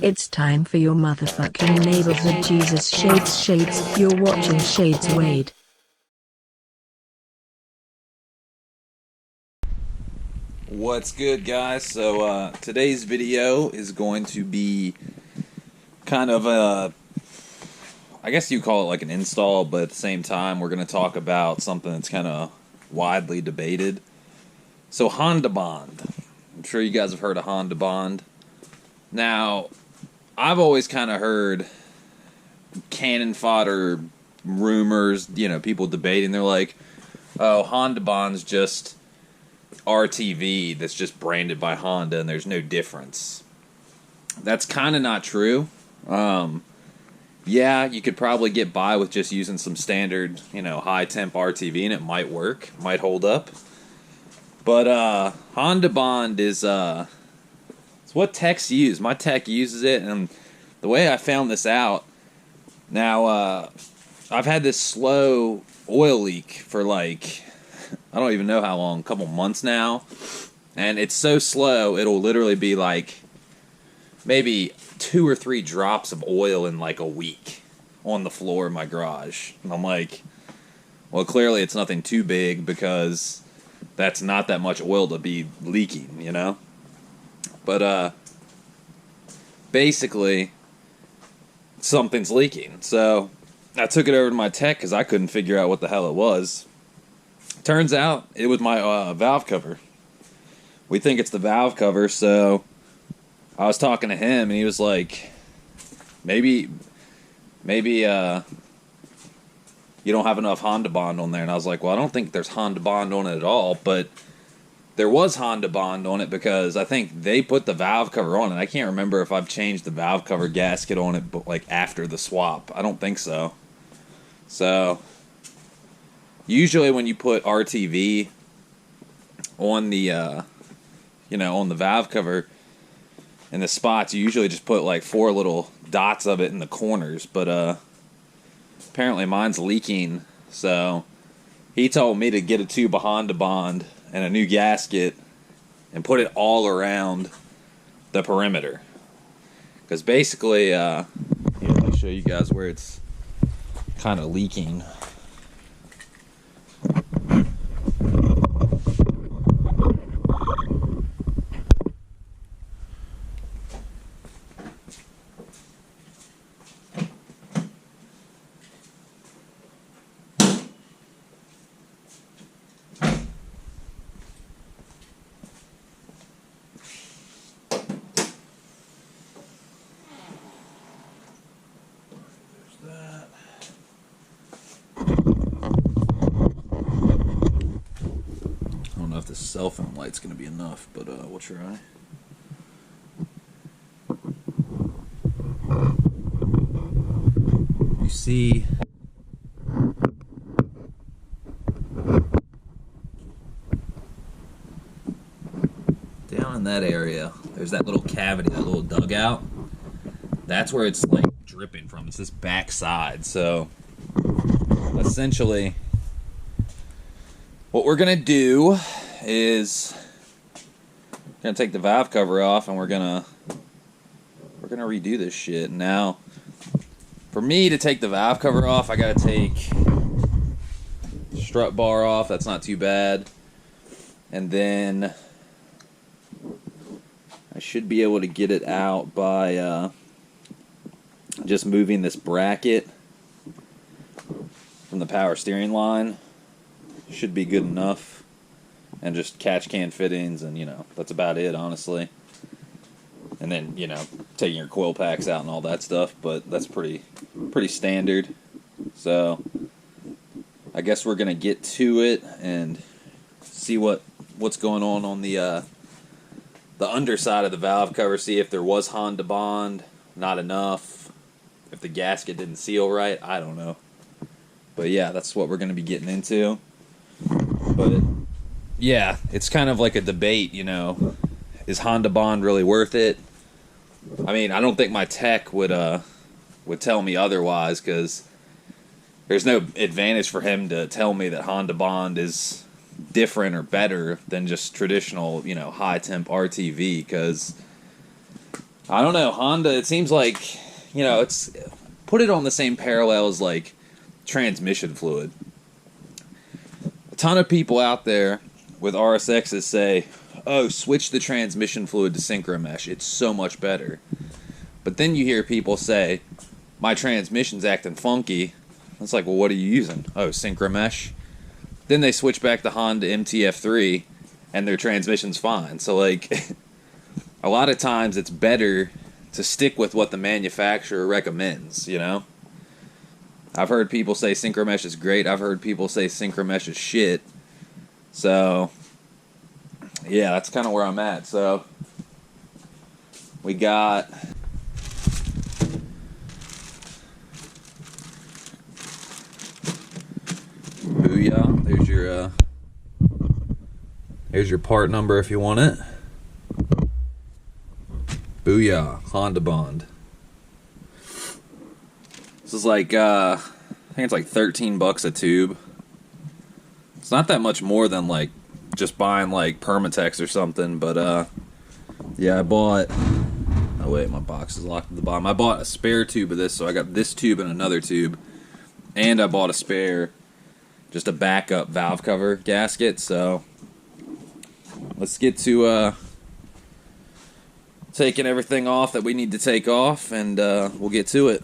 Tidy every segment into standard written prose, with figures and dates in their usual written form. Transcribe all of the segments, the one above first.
It's time for your motherfucking neighborhood Jesus Shades. You're watching Shades Wade. What's good, guys? So today's video is going to be kind of I guess you call it like an install, but at the same time we're going to talk about something that's kind of widely debated. So Hondabond. I'm sure you guys have heard of Hondabond. Now, I've always kind of heard cannon fodder rumors, people debating. They're like, oh, Hondabond's just RTV that's just branded by Honda and there's no difference. That's kind of not true. Yeah, you could probably get by with just using some standard, high temp RTV and it might work, might hold up. But Hondabond is it's what techs use. My tech uses it, and the way I found this out, now I've had this slow oil leak for like, I don't even know how long, a couple months now. And it's so slow, it'll literally be like maybe 2 or 3 drops of oil in like a week on the floor of my garage. And I'm like, well, clearly it's nothing too big because that's not that much oil to be leaking, But basically, something's leaking. So I took it over to my tech because I couldn't figure out what the hell it was. Turns out it was my valve cover. We think it's the valve cover, so I was talking to him, and he was like, maybe you don't have enough Hondabond on there. And I was like, well, I don't think there's Hondabond on it at all, but there was Hondabond on it because I think they put the valve cover on it. I can't remember if I've changed the valve cover gasket on it, but like after the swap. I don't think so. So usually when you put RTV on the on the valve cover in the spots, you usually just put like 4 little dots of it in the corners, but apparently mine's leaking, so he told me to get a tube of Hondabond and a new gasket and put it all around the perimeter. Because basically, here, let me show you guys where it's kind of leaking. I don't know if this cell phone light's going to be enough, but we'll try. You see down in that area, there's that little cavity, that little dugout. That's where it's like dripping from. It's this back side. So essentially, what we're gonna do is gonna take the valve cover off, and we're gonna redo this shit. Now, for me to take the valve cover off, I gotta take the strut bar off. That's not too bad, and then I should be able to get it out by just moving this bracket from the power steering line. Should be good enough. And just catch can fittings, and that's about it, honestly. And then, taking your coil packs out and all that stuff, but that's pretty standard. So I guess we're gonna get to it and see what's going on the underside of the valve cover, see if there was Hondabond, not enough, if the gasket didn't seal right, I don't know. But yeah, that's what we're going to be getting into. But yeah, it's kind of like a debate, is Hondabond really worth it? I mean, I don't think my tech would tell me otherwise, because there's no advantage for him to tell me that Hondabond is different or better than just traditional, high temp RTV, because I don't know, Honda, it seems like, it's put it on the same parallel as like transmission fluid. A ton of people out there with RSXs say, oh, switch the transmission fluid to synchromesh, it's so much better. But then you hear people say, my transmission's acting funky. It's like, well, what are you using? Oh, synchromesh. Then they switch back to Honda MTF3 and their transmission's fine. So like a lot of times it's better to stick with what the manufacturer recommends, I've heard people say synchromesh is great. I've heard people say synchromesh is shit. So yeah, that's kind of where I'm at. So we got Booyah. Here's your part number if you want it. Booyah, Hondabond. This is like, I think it's like $13 a tube. It's not that much more than like just buying like Permatex or something, but yeah, I bought, oh wait, my box is locked at the bottom. I bought a spare tube of this, so I got this tube and another tube, and I bought a spare, just a backup valve cover gasket. So let's get to taking everything off that we need to take off, and we'll get to it.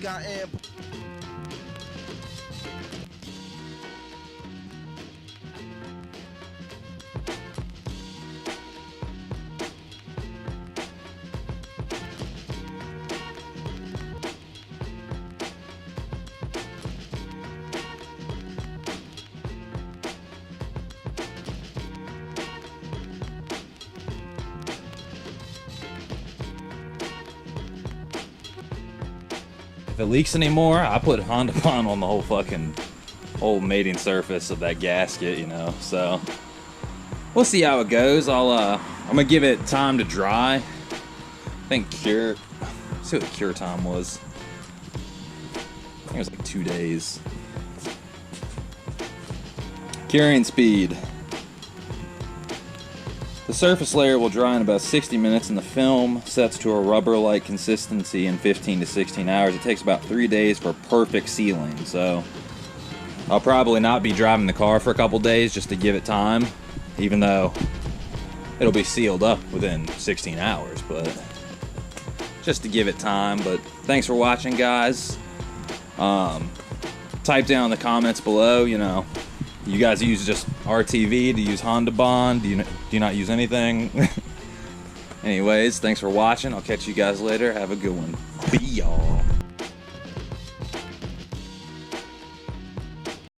got ample. If it leaks anymore, I put Hondabond on the whole mating surface of that gasket, you know. So we'll see how it goes. I'm gonna give it time to dry. I think cure. Let's see what the cure time was. I think it was like 2 days. Curing speed. The surface layer will dry in about 60 minutes and the film sets to a rubber-like consistency in 15 to 16 hours. It takes about 3 days for perfect sealing, so I'll probably not be driving the car for a couple days just to give it time, even though it'll be sealed up within 16 hours, but just to give it time. But thanks for watching, guys. Type down in the comments below, you know, you guys use just RTV, do you use Hondabond, do you not use anything? Anyways, thanks for watching. I'll catch you guys later. Have a good one. Beeyaw.